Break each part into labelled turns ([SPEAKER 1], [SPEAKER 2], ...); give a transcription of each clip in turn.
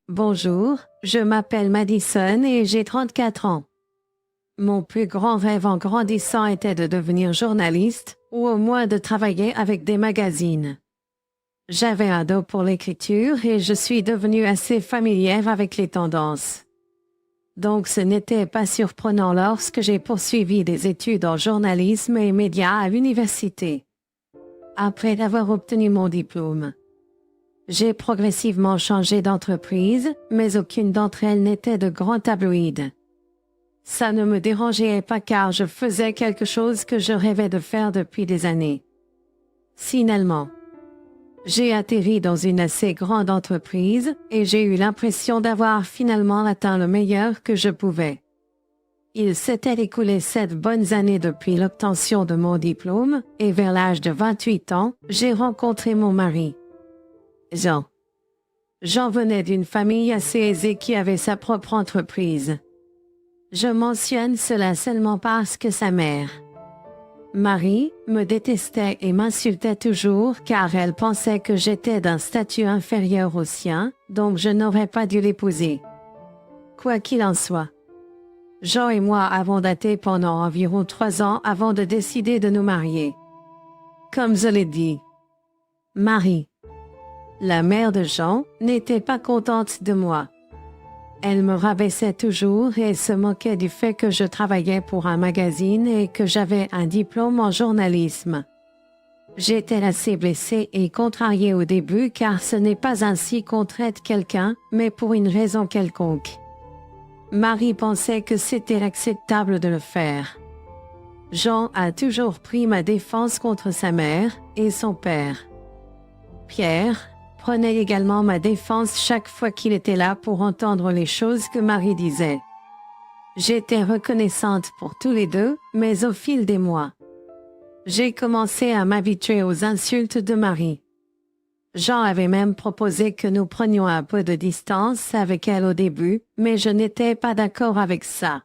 [SPEAKER 1] Bonjour, je m'appelle Madison et j'ai 34 ans. Mon plus grand rêve en grandissant était de devenir journaliste ou au moins de travailler avec des magazines. J'avais un dos pour l'écriture et je suis devenue assez familière avec les tendances. Donc ce n'était pas surprenant lorsque j'ai poursuivi des études en journalisme et médias à l'université. Après avoir obtenu mon diplôme, j'ai progressivement changé d'entreprise, mais aucune d'entre elles n'était de grand tabloïd. Ça ne me dérangeait pas car je faisais quelque chose que je rêvais de faire depuis des années. Finalement, j'ai atterri dans une assez grande entreprise et j'ai eu l'impression d'avoir finalement atteint le meilleur que je pouvais. Il s'était écoulé 7 bonnes années depuis l'obtention de mon diplôme et vers l'âge de 28 ans, j'ai rencontré mon mari, Jean. Jean venait d'une famille assez aisée qui avait sa propre entreprise. Je mentionne cela seulement parce que sa mère, Marie, me détestait et m'insultait toujours car elle pensait que j'étais d'un statut inférieur au sien, donc je n'aurais pas dû l'épouser. Quoi qu'il en soit, Jean et moi avons daté pendant environ 3 ans avant de décider de nous marier. Comme je l'ai dit, Marie, la mère de Jean, n'était pas contente de moi. Elle me rabaissait toujours et se moquait du fait que je travaillais pour un magazine et que j'avais un diplôme en journalisme. J'étais assez blessée et contrariée au début car ce n'est pas ainsi qu'on traite quelqu'un, mais pour une raison quelconque. Marie pensait que c'était acceptable de le faire. Jean a toujours pris ma défense contre sa mère et son père. Pierre prenait également ma défense chaque fois qu'il était là pour entendre les choses que Marie disait. J'étais reconnaissante pour tous les deux, mais au fil des mois, j'ai commencé à m'habituer aux insultes de Marie. Jean avait même proposé que nous prenions un peu de distance avec elle au début, mais je n'étais pas d'accord avec ça.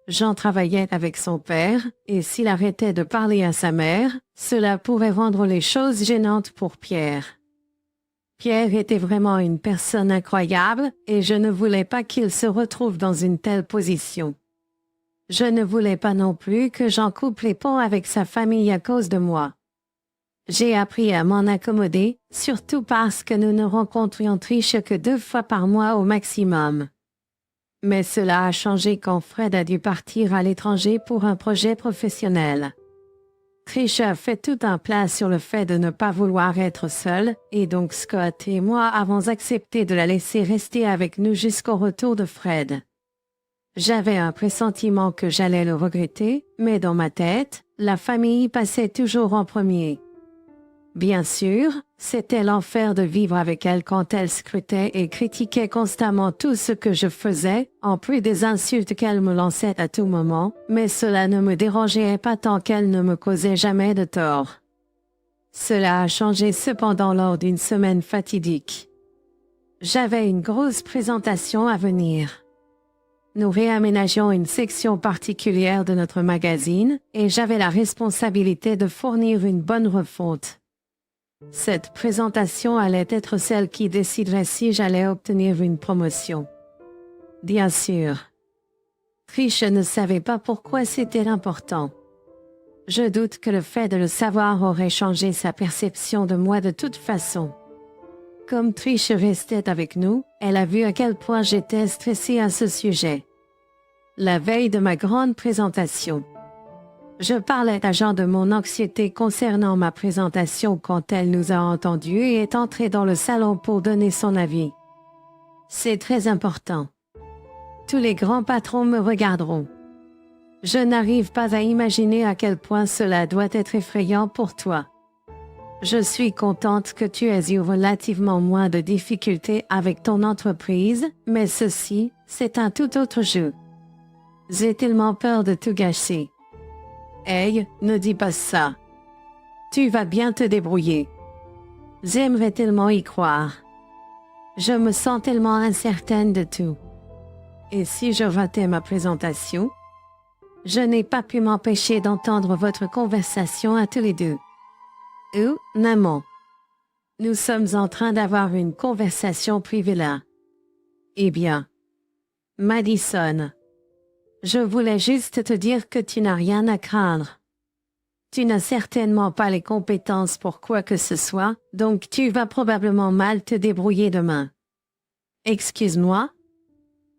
[SPEAKER 1] Jean travaillait avec son père, et s'il arrêtait de parler à sa mère, cela pourrait rendre les choses gênantes pour Pierre. Pierre était vraiment une personne incroyable et je ne voulais pas qu'il se retrouve dans une telle position. Je ne voulais pas non plus que Jean coupe les ponts avec sa famille à cause de moi. J'ai appris à m'en accommoder, surtout parce que nous ne rencontrions Trish que 2 fois par mois au maximum. Mais cela a changé quand Fred a dû partir à l'étranger pour un projet professionnel. Trish a fait tout un plat sur le fait de ne pas vouloir être seule, et donc Scott et moi avons accepté de la laisser rester avec nous jusqu'au retour de Fred. J'avais un pressentiment que j'allais le regretter, mais dans ma tête, la famille passait toujours en premier. Bien sûr, c'était l'enfer de vivre avec elle quand elle scrutait et critiquait constamment tout ce que je faisais, en plus des insultes qu'elle me lançait à tout moment, mais cela ne me dérangeait pas tant qu'elle ne me causait jamais de tort. Cela a changé cependant lors d'une semaine fatidique. J'avais une grosse présentation à venir. Nous réaménagions une section particulière de notre magazine et j'avais la responsabilité de fournir une bonne refonte. Cette présentation allait être celle qui déciderait si j'allais obtenir une promotion. Bien sûr, Trish ne savait pas pourquoi c'était important. Je doute que le fait de le savoir aurait changé sa perception de moi de toute façon. Comme Trish restait avec nous, elle a vu à quel point j'étais stressée à ce sujet. La veille de ma grande présentation, je parlais à Jean de mon anxiété concernant ma présentation quand elle nous a entendus et est entrée dans le salon pour donner son avis. C'est très important. Tous les grands patrons me regarderont. Je n'arrive pas à imaginer à quel point cela doit être effrayant pour toi. Je suis contente que tu aies eu relativement moins de difficultés avec ton entreprise, mais ceci, c'est un tout autre jeu. J'ai tellement peur de tout gâcher. Hey, ne dis pas ça. Tu vas bien te débrouiller. J'aimerais tellement y croire. Je me sens tellement incertaine de tout. Et si je ratais ma présentation? Je n'ai pas pu m'empêcher d'entendre votre conversation à tous les deux. Maman. Nous sommes en train d'avoir une conversation privée là. Eh bien, Madison, je voulais juste te dire que tu n'as rien à craindre. Tu n'as certainement pas les compétences pour quoi que ce soit, donc tu vas probablement mal te débrouiller demain. Excuse-moi?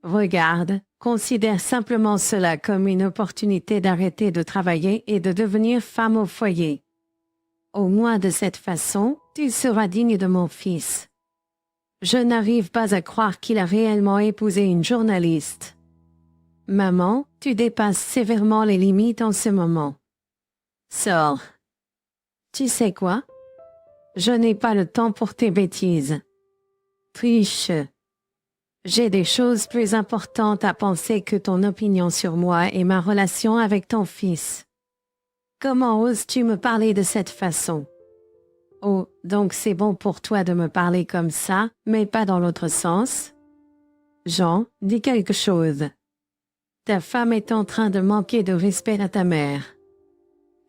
[SPEAKER 1] Regarde, considère simplement cela comme une opportunité d'arrêter de travailler et de devenir femme au foyer. Au moins de cette façon, tu seras digne de mon fils. Je n'arrive pas à croire qu'il a réellement épousé une journaliste. Maman, tu dépasses sévèrement les limites en ce moment. Sors. Tu sais quoi? Je n'ai pas le temps pour tes bêtises. Triche. J'ai des choses plus importantes à penser que ton opinion sur moi et ma relation avec ton fils. Comment oses-tu me parler de cette façon? Oh, donc c'est bon pour toi de me parler comme ça, mais pas dans l'autre sens? Jean, dis quelque chose. Ta femme est en train de manquer de respect à ta mère.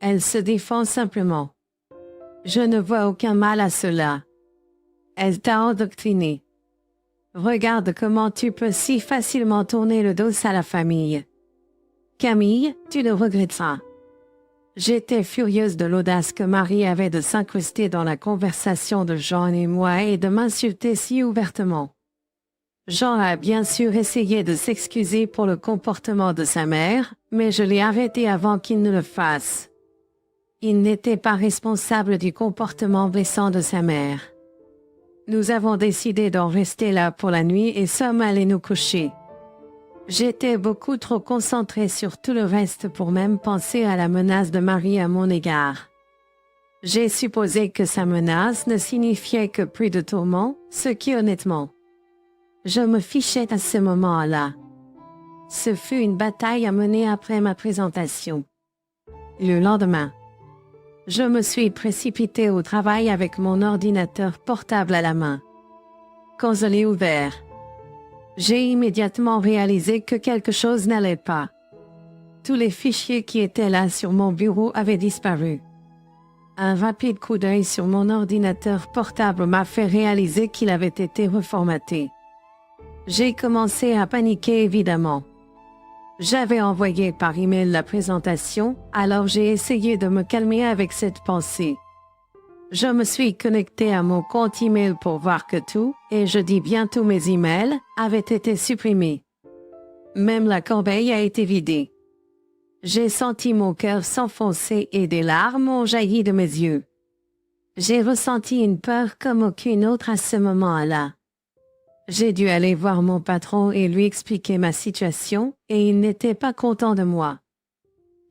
[SPEAKER 1] Elle se défend simplement. Je ne vois aucun mal à cela. Elle t'a endoctriné. Regarde comment tu peux si facilement tourner le dos à la famille. Camille, tu le regretteras. J'étais furieuse de l'audace que Marie avait de s'incruster dans la conversation de Jean et moi et de m'insulter si ouvertement. Jean a bien sûr essayé de s'excuser pour le comportement de sa mère, mais je l'ai arrêté avant qu'il ne le fasse. Il n'était pas responsable du comportement blessant de sa mère. Nous avons décidé d'en rester là pour la nuit et sommes allés nous coucher. J'étais beaucoup trop concentrée sur tout le reste pour même penser à la menace de Marie à mon égard. J'ai supposé que sa menace ne signifiait que plus de tourments, ce qui honnêtement, je me fichais à ce moment-là. Ce fut une bataille à mener après ma présentation. Le lendemain, je me suis précipitée au travail avec mon ordinateur portable à la main. Quand je l'ai ouvert, j'ai immédiatement réalisé que quelque chose n'allait pas. Tous les fichiers qui étaient là sur mon bureau avaient disparu. Un rapide coup d'œil sur mon ordinateur portable m'a fait réaliser qu'il avait été reformaté. J'ai commencé à paniquer évidemment. J'avais envoyé par email la présentation, alors j'ai essayé de me calmer avec cette pensée. Je me suis connecté à mon compte email pour voir que tout, et je dis bien tous mes emails, avaient été supprimés. Même la corbeille a été vidée. J'ai senti mon cœur s'enfoncer et des larmes ont jailli de mes yeux. J'ai ressenti une peur comme aucune autre à ce moment-là. J'ai dû aller voir mon patron et lui expliquer ma situation, et il n'était pas content de moi.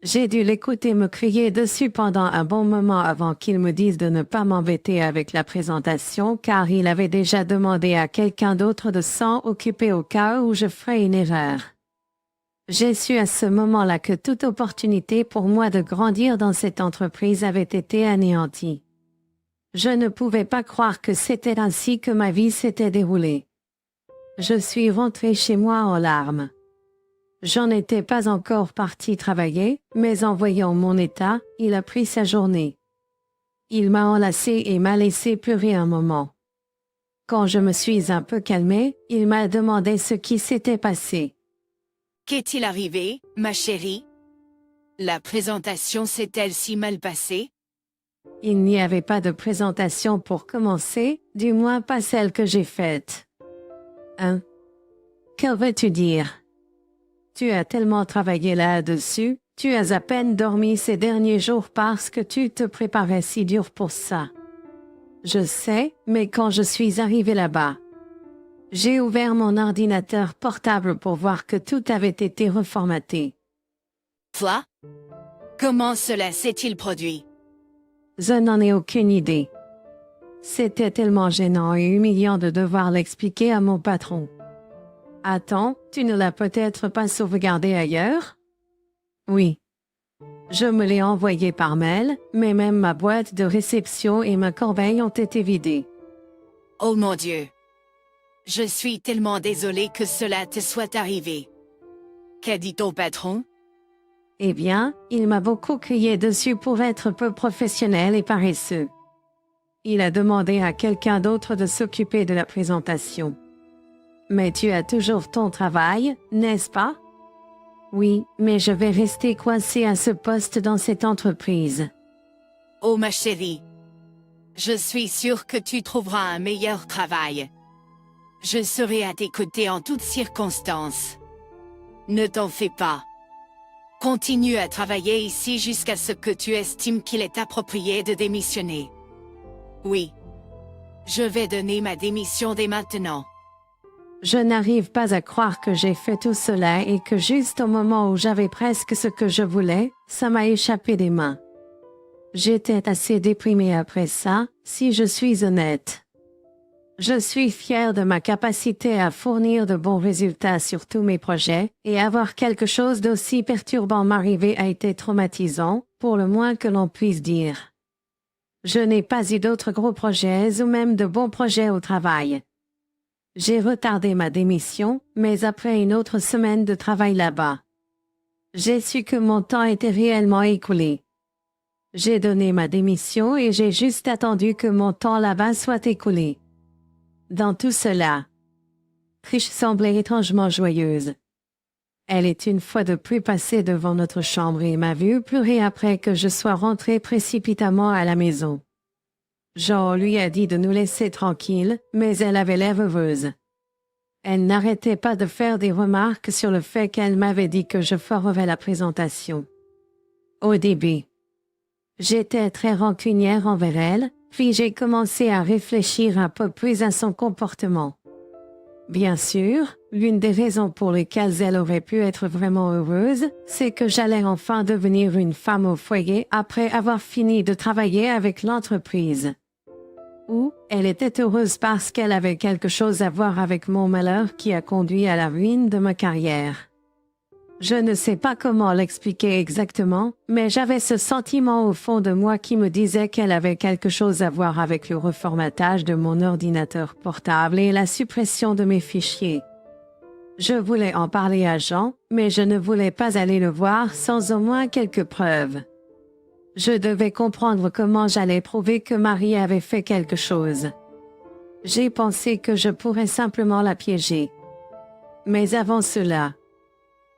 [SPEAKER 1] J'ai dû l'écouter me crier dessus pendant un bon moment avant qu'il me dise de ne pas m'embêter avec la présentation car il avait déjà demandé à quelqu'un d'autre de s'en occuper au cas où je ferais une erreur. J'ai su à ce moment-là que toute opportunité pour moi de grandir dans cette entreprise avait été anéantie. Je ne pouvais pas croire que c'était ainsi que ma vie s'était déroulée. Je suis rentrée chez moi en larmes. J'en étais pas encore partie travailler, mais en voyant mon état, il a pris sa journée. Il m'a enlacée et m'a laissé pleurer un moment. Quand je me suis un peu calmée, il m'a demandé ce qui s'était passé.
[SPEAKER 2] Qu'est-il arrivé, ma chérie? La présentation s'est-elle si mal passée?
[SPEAKER 1] Il n'y avait pas de présentation pour commencer, du moins pas celle que j'ai faite. Hein? Que veux-tu dire? Tu as tellement travaillé là-dessus, tu as à peine dormi ces derniers jours parce que tu te préparais si dur pour ça. Je sais, mais quand je suis arrivée là-bas, j'ai ouvert mon ordinateur portable pour voir que tout avait été reformaté.
[SPEAKER 2] Quoi? Comment cela s'est-il produit?
[SPEAKER 1] Je n'en ai aucune idée. C'était tellement gênant et humiliant de devoir l'expliquer à mon patron. Attends, tu ne l'as peut-être pas sauvegardé ailleurs? Oui. Je me l'ai envoyé par mail, mais même ma boîte de réception et ma corbeille ont été vidées.
[SPEAKER 2] Oh mon Dieu! Je suis tellement désolée que cela te soit arrivé. Qu'a dit ton patron?
[SPEAKER 1] Eh bien, il m'a beaucoup crié dessus pour être peu professionnel et paresseux. Il a demandé à quelqu'un d'autre de s'occuper de la présentation. Mais tu as toujours ton travail, n'est-ce pas? Oui, mais je vais rester coincée à ce poste dans cette entreprise.
[SPEAKER 2] Oh ma chérie, je suis sûre que tu trouveras un meilleur travail. Je serai à tes côtés en toutes circonstances. Ne t'en fais pas. Continue à travailler ici jusqu'à ce que tu estimes qu'il est approprié de démissionner. Oui. Je vais donner ma démission dès maintenant.
[SPEAKER 1] Je n'arrive pas à croire que j'ai fait tout cela et que juste au moment où j'avais presque ce que je voulais, ça m'a échappé des mains. J'étais assez déprimée après ça, si je suis honnête. Je suis fière de ma capacité à fournir de bons résultats sur tous mes projets, et avoir quelque chose d'aussi perturbant m'arriver a été traumatisant, pour le moins que l'on puisse dire. Je n'ai pas eu d'autres gros projets ou même de bons projets au travail. J'ai retardé ma démission, mais après une autre semaine de travail là-bas. J'ai su que mon temps était réellement écoulé. J'ai donné ma démission et j'ai juste attendu que mon temps là-bas soit écoulé. Dans tout cela, Trish semblait étrangement joyeuse. Elle est une fois de plus passée devant notre chambre et m'a vu pleurer après que je sois rentrée précipitamment à la maison. Jean lui a dit de nous laisser tranquilles, mais elle avait l'air heureuse. Elle n'arrêtait pas de faire des remarques sur le fait qu'elle m'avait dit que je ferais la présentation. Au début, j'étais très rancunière envers elle, puis j'ai commencé à réfléchir un peu plus à son comportement. Bien sûr, l'une des raisons pour lesquelles elle aurait pu être vraiment heureuse, c'est que j'allais enfin devenir une femme au foyer après avoir fini de travailler avec l'entreprise. Ou elle était heureuse parce qu'elle avait quelque chose à voir avec mon malheur qui a conduit à la ruine de ma carrière. Je ne sais pas comment l'expliquer exactement, mais j'avais ce sentiment au fond de moi qui me disait qu'elle avait quelque chose à voir avec le reformatage de mon ordinateur portable et la suppression de mes fichiers. Je voulais en parler à Jean, mais je ne voulais pas aller le voir sans au moins quelques preuves. Je devais comprendre comment j'allais prouver que Marie avait fait quelque chose. J'ai pensé que je pourrais simplement la piéger. Mais avant cela,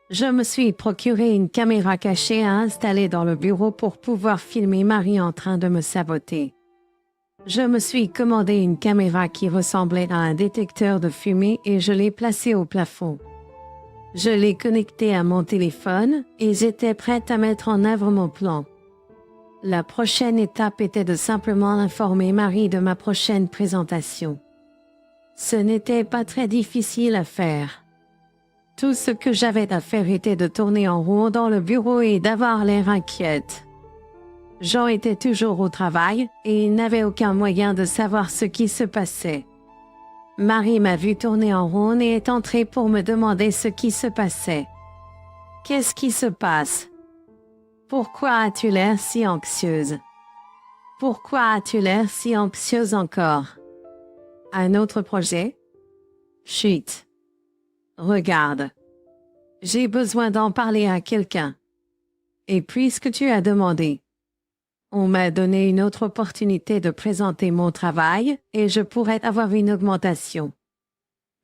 [SPEAKER 1] je me suis procuré une caméra cachée à installer dans le bureau pour pouvoir filmer Marie en train de me saboter. Je me suis commandé une caméra qui ressemblait à un détecteur de fumée et je l'ai placée au plafond. Je l'ai connectée à mon téléphone et j'étais prête à mettre en œuvre mon plan. La prochaine étape était de simplement informer Marie de ma prochaine présentation. Ce n'était pas très difficile à faire. Tout ce que j'avais à faire était de tourner en rond dans le bureau et d'avoir l'air inquiète. Jean était toujours au travail et il n'avait aucun moyen de savoir ce qui se passait. Marie m'a vu tourner en rond et est entrée pour me demander ce qui se passait. « Qu'est-ce qui se passe? Pourquoi as-tu l'air si anxieuse? Pourquoi as-tu l'air si anxieuse encore? Un autre projet? Chut. Regarde. J'ai besoin d'en parler à quelqu'un. Et puisque tu as demandé, on m'a donné une autre opportunité de présenter mon travail et je pourrais avoir une augmentation.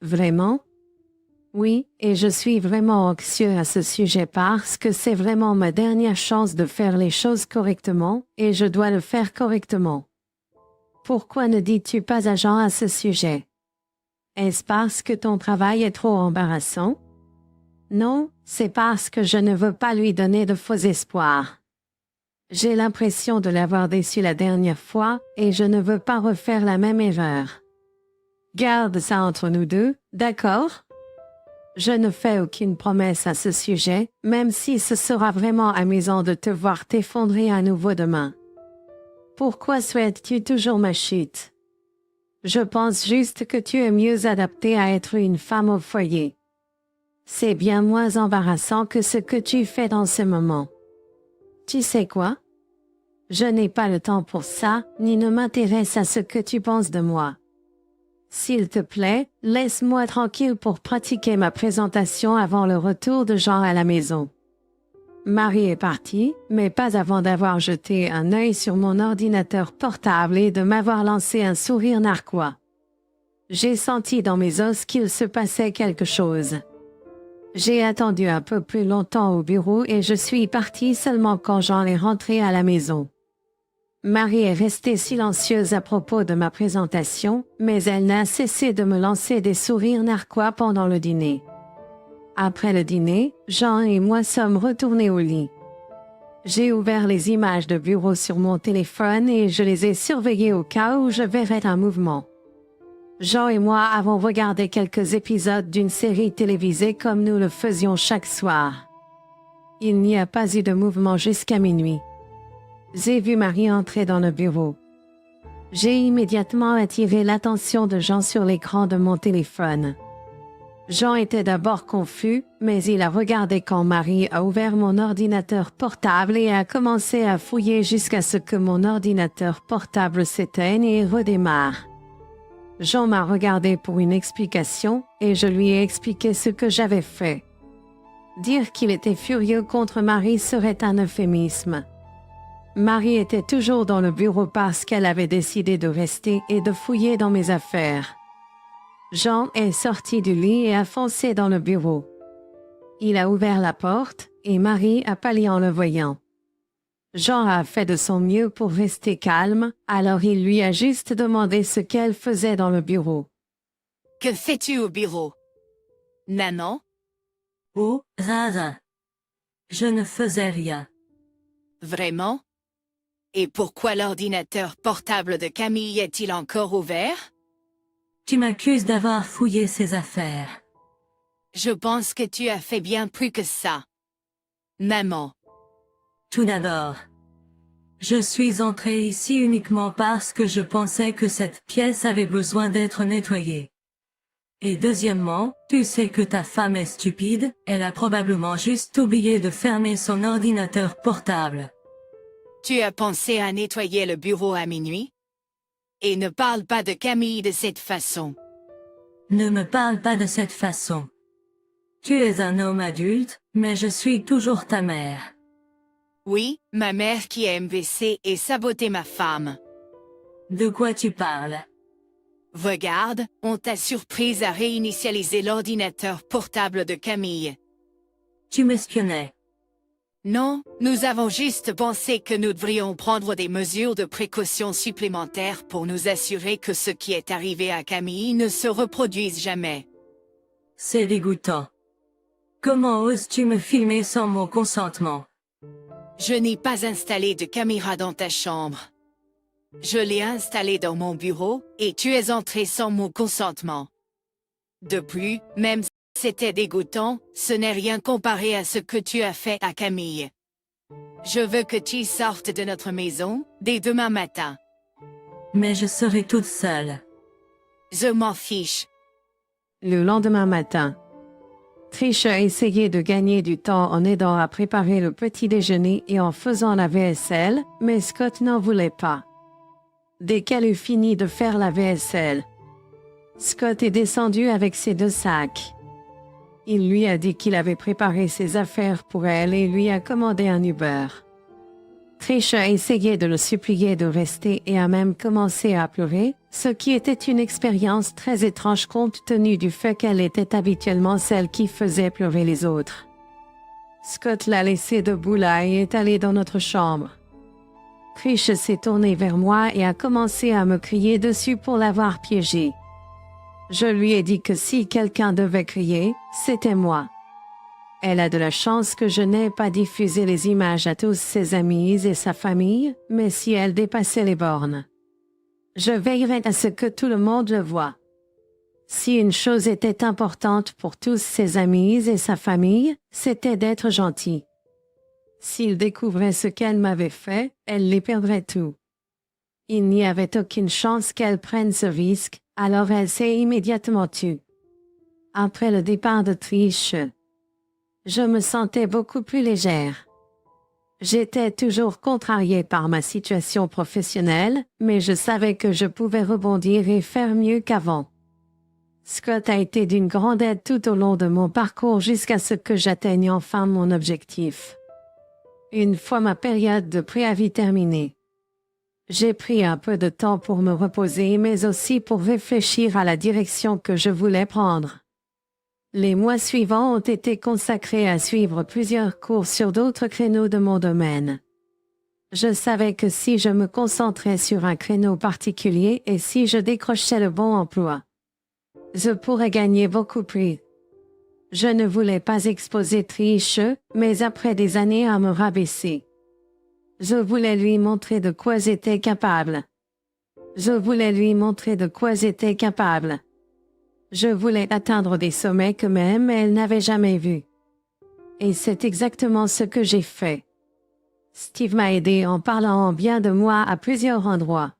[SPEAKER 1] Vraiment? Oui, et je suis vraiment anxieux à ce sujet parce que c'est vraiment ma dernière chance de faire les choses correctement et je dois le faire correctement. Pourquoi ne dis-tu pas à Jean à ce sujet? Est-ce parce que ton travail est trop embarrassant? Non, c'est parce que je ne veux pas lui donner de faux espoirs. J'ai l'impression de l'avoir déçu la dernière fois et je ne veux pas refaire la même erreur. Garde ça entre nous deux, d'accord? Je ne fais aucune promesse à ce sujet, même si ce sera vraiment amusant de te voir t'effondrer à nouveau demain. Pourquoi souhaites-tu toujours ma chute? Je pense juste que tu es mieux adaptée à être une femme au foyer. C'est bien moins embarrassant que ce que tu fais dans ce moment. Tu sais quoi? Je n'ai pas le temps pour ça, ni ne m'intéresse à ce que tu penses de moi. S'il te plaît, laisse-moi tranquille pour pratiquer ma présentation avant le retour de Jean à la maison. Marie est partie, mais pas avant d'avoir jeté un œil sur mon ordinateur portable et de m'avoir lancé un sourire narquois. J'ai senti dans mes os qu'il se passait quelque chose. J'ai attendu un peu plus longtemps au bureau et je suis partie seulement quand Jean est rentré à la maison. Marie est restée silencieuse à propos de ma présentation, mais elle n'a cessé de me lancer des sourires narquois pendant le dîner. Après le dîner, Jean et moi sommes retournés au lit. J'ai ouvert les images de bureau sur mon téléphone et je les ai surveillées au cas où je verrais un mouvement. Jean et moi avons regardé quelques épisodes d'une série télévisée comme nous le faisions chaque soir. Il n'y a pas eu de mouvement jusqu'à minuit. J'ai vu Marie entrer dans le bureau. J'ai immédiatement attiré l'attention de Jean sur l'écran de mon téléphone. Jean était d'abord confus, mais il a regardé quand Marie a ouvert mon ordinateur portable et a commencé à fouiller jusqu'à ce que mon ordinateur portable s'éteigne et redémarre. Jean m'a regardé pour une explication et je lui ai expliqué ce que j'avais fait. Dire qu'il était furieux contre Marie serait un euphémisme. Marie était toujours dans le bureau parce qu'elle avait décidé de rester et de fouiller dans mes affaires. Jean est sorti du lit et a foncé dans le bureau. Il a ouvert la porte et Marie a pâli en le voyant. Jean a fait de son mieux pour rester calme, alors il lui a juste demandé ce qu'elle faisait dans le bureau.
[SPEAKER 2] Que fais-tu au bureau? Nanon?
[SPEAKER 3] Oh, Rara. Je ne faisais rien.
[SPEAKER 2] Vraiment? Et pourquoi l'ordinateur portable de Camille est-il encore ouvert?
[SPEAKER 3] Tu m'accuses d'avoir fouillé ses affaires.
[SPEAKER 2] Je pense que tu as fait bien plus que ça. Maman.
[SPEAKER 3] Tout d'abord, je suis entrée ici uniquement parce que je pensais que cette pièce avait besoin d'être nettoyée. Et deuxièmement, tu sais que ta femme est stupide, elle a probablement juste oublié de fermer son ordinateur portable.
[SPEAKER 2] Tu as pensé à nettoyer le bureau à minuit? Et ne parle pas de Camille de cette façon.
[SPEAKER 3] Ne me parle pas de cette façon. Tu es un homme adulte, mais je suis toujours ta mère.
[SPEAKER 2] Oui, ma mère qui a MVC et saboté ma femme.
[SPEAKER 3] De quoi tu parles?
[SPEAKER 2] Regarde, on t'a surprise à réinitialiser l'ordinateur portable de Camille.
[SPEAKER 3] Tu m'espionnais.
[SPEAKER 2] Non, nous avons juste pensé que nous devrions prendre des mesures de précaution supplémentaires pour nous assurer que ce qui est arrivé à Camille ne se reproduise jamais.
[SPEAKER 3] C'est dégoûtant. Comment oses-tu me filmer sans mon consentement?
[SPEAKER 2] Je n'ai pas installé de caméra dans ta chambre. Je l'ai installée dans mon bureau, et tu es entré sans mon consentement. De plus, même si c'était dégoûtant, ce n'est rien comparé à ce que tu as fait à Camille. Je veux que tu sortes de notre maison, dès demain matin.
[SPEAKER 3] Mais je serai toute seule.
[SPEAKER 2] Je m'en fiche.
[SPEAKER 1] Le lendemain matin, Trish a essayé de gagner du temps en aidant à préparer le petit déjeuner et en faisant la vaisselle, mais Scott n'en voulait pas. Dès qu'elle eut fini de faire la vaisselle, Scott est descendu avec ses 2 sacs. Il lui a dit qu'il avait préparé ses affaires pour elle et lui a commandé un Uber. Trish a essayé de le supplier de rester et a même commencé à pleurer, ce qui était une expérience très étrange compte tenu du fait qu'elle était habituellement celle qui faisait pleurer les autres. Scott l'a laissée debout là et est allé dans notre chambre. Trish s'est tournée vers moi et a commencé à me crier dessus pour l'avoir piégée. Je lui ai dit que si quelqu'un devait crier, c'était moi. Elle a de la chance que je n'ai pas diffusé les images à tous ses amis et sa famille, mais si elle dépassait les bornes, je veillerai à ce que tout le monde le voie. Si une chose était importante pour tous ses amis et sa famille, c'était d'être gentil. S'ils découvraient ce qu'elle m'avait fait, elle les perdrait tout. Il n'y avait aucune chance qu'elle prenne ce risque, alors elle s'est immédiatement tue. Après le départ de Trish, je me sentais beaucoup plus légère. J'étais toujours contrariée par ma situation professionnelle, mais je savais que je pouvais rebondir et faire mieux qu'avant. Scott a été d'une grande aide tout au long de mon parcours jusqu'à ce que j'atteigne enfin mon objectif. Une fois ma période de préavis terminée, J'ai pris un peu de temps pour me reposer, mais aussi pour réfléchir à la direction que je voulais prendre. Les mois suivants ont été consacrés à suivre plusieurs cours sur d'autres créneaux de mon domaine. Je savais que si je me concentrais sur un créneau particulier et si je décrochais le bon emploi, je pourrais gagner beaucoup plus. Je ne voulais pas exposer Triche, mais après des années à me rabaisser. Je voulais lui montrer de quoi j'étais capable. Je voulais lui montrer de quoi j'étais capable. Je voulais atteindre des sommets que même elle n'avait jamais vus. Et c'est exactement ce que j'ai fait. Steve m'a aidé en parlant bien de moi à plusieurs endroits.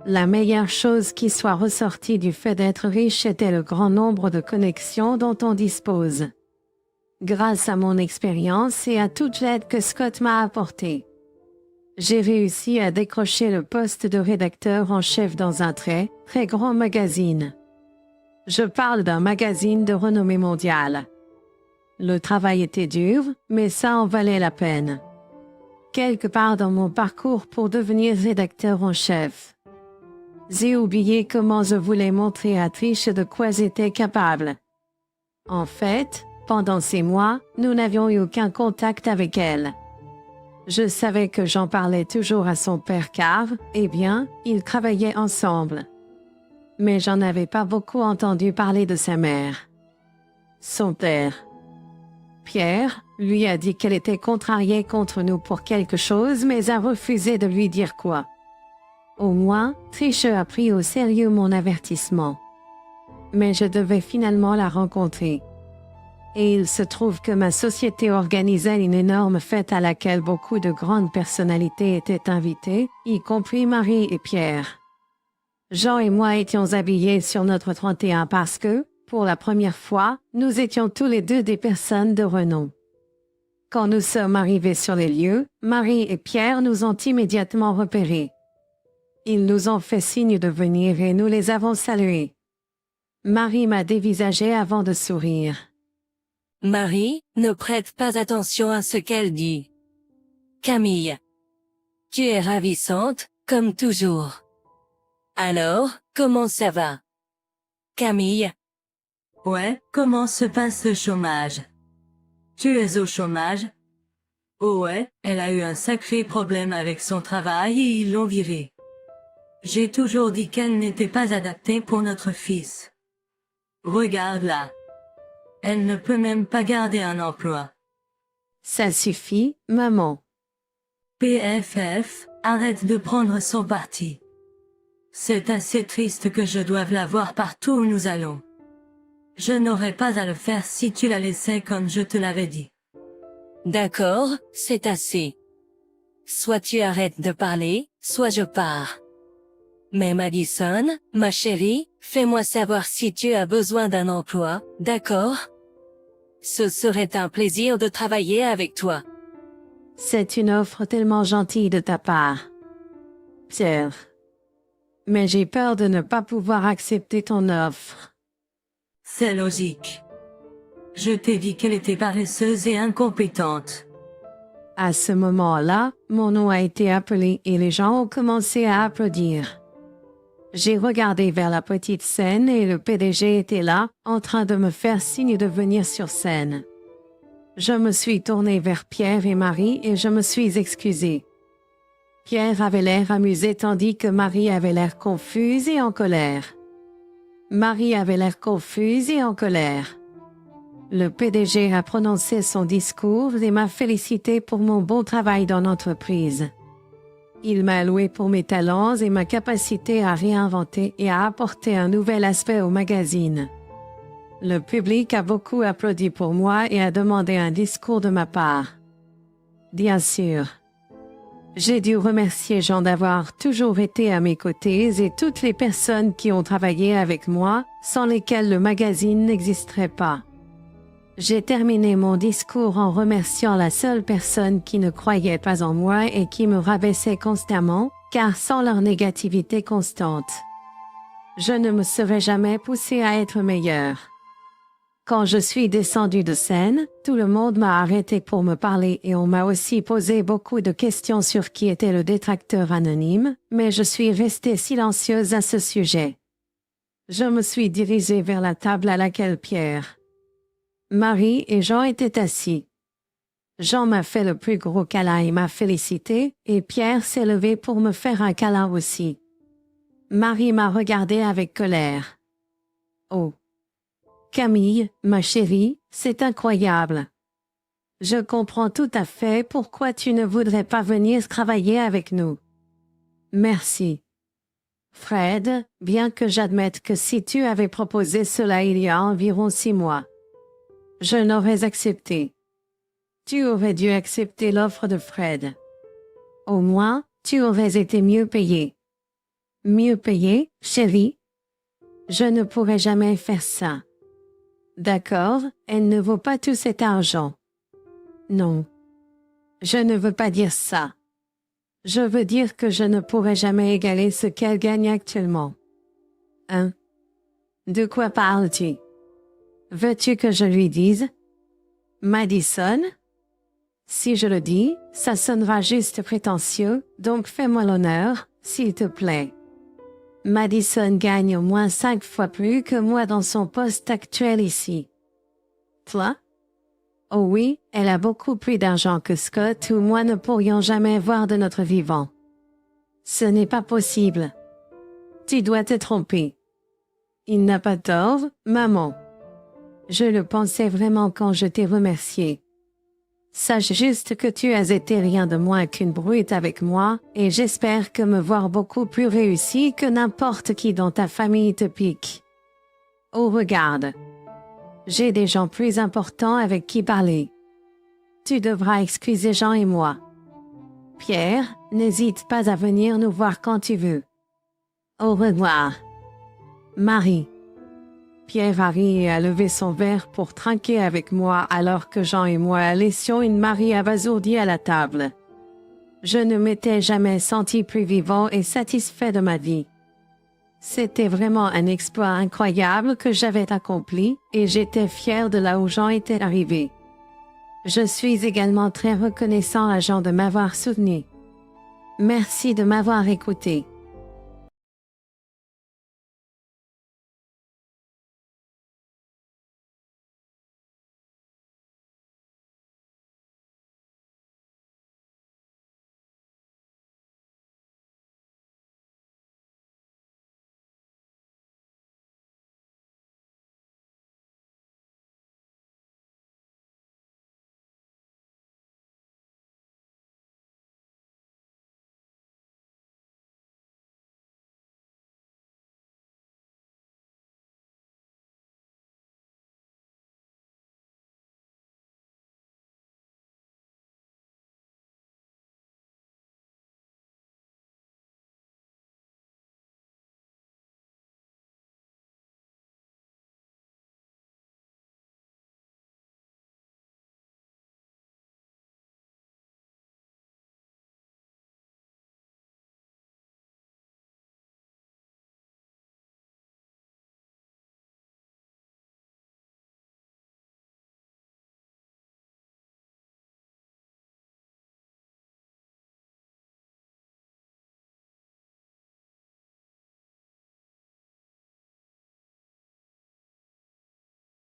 [SPEAKER 1] La meilleure chose qui soit ressortie du fait d'être riche était le grand nombre de connexions dont on dispose. Grâce à mon expérience et à toute l'aide que Scott m'a apportée, j'ai réussi à décrocher le poste de rédacteur en chef dans un très grand magazine. Je parle d'un magazine de renommée mondiale. Le travail était dur, mais ça en valait la peine. Quelque part dans mon parcours pour devenir rédacteur en chef, j'ai oublié comment je voulais montrer à Trish de quoi j'étais capable. En fait, pendant ces mois, nous n'avions eu aucun contact avec elle. Je savais que j'en parlais toujours à son père car, eh bien, ils travaillaient ensemble. Mais j'en avais pas beaucoup entendu parler de sa mère. Son père, Pierre, lui a dit qu'elle était contrariée contre nous pour quelque chose mais a refusé de lui dire quoi. Au moins, Trish a pris au sérieux mon avertissement. Mais je devais finalement la rencontrer. Et il se trouve que ma société organisait une énorme fête à laquelle beaucoup de grandes personnalités étaient invitées, y compris Marie et Pierre. Jean et moi étions habillés sur notre 31 parce que, pour la première fois, nous étions tous les deux des personnes de renom. Quand nous sommes arrivés sur les lieux, Marie et Pierre nous ont immédiatement repérés. Ils nous ont fait signe de venir et nous les avons salués. Marie m'a dévisagé avant de sourire.
[SPEAKER 3] Marie, ne prête pas attention à ce qu'elle dit. Camille. Tu es ravissante, comme toujours. Alors, comment ça va? Camille. Ouais, comment se passe le chômage? Tu es au chômage? Oh ouais, elle a eu un sacré problème avec son travail et ils l'ont virée. J'ai toujours dit qu'elle n'était pas adaptée pour notre fils. Regarde là. Elle ne peut même pas garder un emploi.
[SPEAKER 1] Ça suffit, maman.
[SPEAKER 3] PFF, arrête de prendre son parti. C'est assez triste que je doive la voir partout où nous allons. Je n'aurais pas à le faire si tu la laissais comme je te l'avais dit. D'accord, c'est assez. Soit tu arrêtes de parler, soit je pars. Mais Madison, ma chérie, fais-moi savoir si tu as besoin d'un emploi, d'accord? Ce serait un plaisir de travailler avec toi.
[SPEAKER 1] C'est une offre tellement gentille de ta part, Pierre. Mais j'ai peur de ne pas pouvoir accepter ton offre.
[SPEAKER 3] C'est logique. Je t'ai dit qu'elle était paresseuse et incompétente.
[SPEAKER 1] À ce moment-là, mon nom a été appelé et les gens ont commencé à applaudir. J'ai regardé vers la petite scène et le PDG était là, en train de me faire signe de venir sur scène. Je me suis tournée vers Pierre et Marie et je me suis excusée. Pierre avait l'air amusé tandis que Marie avait l'air confuse et en colère. Marie avait l'air confuse et en colère. Le PDG a prononcé son discours et m'a félicité pour mon bon travail dans l'entreprise. Il m'a loué pour mes talents et ma capacité à réinventer et à apporter un nouvel aspect au magazine. Le public a beaucoup applaudi pour moi et a demandé un discours de ma part. Bien sûr. J'ai dû remercier Jean d'avoir toujours été à mes côtés et toutes les personnes qui ont travaillé avec moi, sans lesquelles le magazine n'existerait pas. J'ai terminé mon discours en remerciant la seule personne qui ne croyait pas en moi et qui me rabaissait constamment, car sans leur négativité constante, je ne me serais jamais poussée à être meilleure. Quand je suis descendu de scène, tout le monde m'a arrêté pour me parler et on m'a aussi posé beaucoup de questions sur qui était le détracteur anonyme, mais je suis restée silencieuse à ce sujet. Je me suis dirigée vers la table à laquelle Pierre, Marie et Jean étaient assis. Jean m'a fait le plus gros câlin et m'a félicité, et Pierre s'est levé pour me faire un câlin aussi. Marie m'a regardé avec colère. Oh! Camille, ma chérie, c'est incroyable. Je comprends tout à fait pourquoi tu ne voudrais pas venir travailler avec nous. Merci. Fred, bien que j'admette que si tu avais proposé cela il y a environ 6 mois, je n'aurais accepté. Tu aurais dû accepter l'offre de Fred. Au moins, tu aurais été mieux payé. Mieux payé, chérie? Je ne pourrais jamais faire ça. D'accord, elle ne vaut pas tout cet argent. Non. Je ne veux pas dire ça. Je veux dire que je ne pourrai jamais égaler ce qu'elle gagne actuellement. Hein? De quoi parles-tu? Veux-tu que je lui dise? Madison? Si je le dis, ça sonnera juste prétentieux, donc fais-moi l'honneur, s'il te plaît. Madison gagne au moins 5 fois plus que moi dans son poste actuel ici. Toi? Oh oui, elle a beaucoup plus d'argent que Scott ou moi ne pourrions jamais voir de notre vivant. Ce n'est pas possible. Tu dois te tromper. Il n'a pas tort, maman. Je le pensais vraiment quand je t'ai remercié. Sache juste que tu as été rien de moins qu'une brute avec moi, et j'espère que me voir beaucoup plus réussi que n'importe qui dans ta famille te pique. Oh regarde. J'ai des gens plus importants avec qui parler. Tu devras excuser Jean et moi. Pierre, n'hésite pas à venir nous voir quand tu veux. Au revoir. Marie. Pierre a ri et a levé son verre pour trinquer avec moi alors que Jean et moi laissions une Marie abasourdie à la table. Je ne m'étais jamais senti plus vivant et satisfait de ma vie. C'était vraiment un exploit incroyable que j'avais accompli et j'étais fière de là où Jean était arrivé. Je suis également très reconnaissant à Jean de m'avoir soutenu. Merci de m'avoir écouté.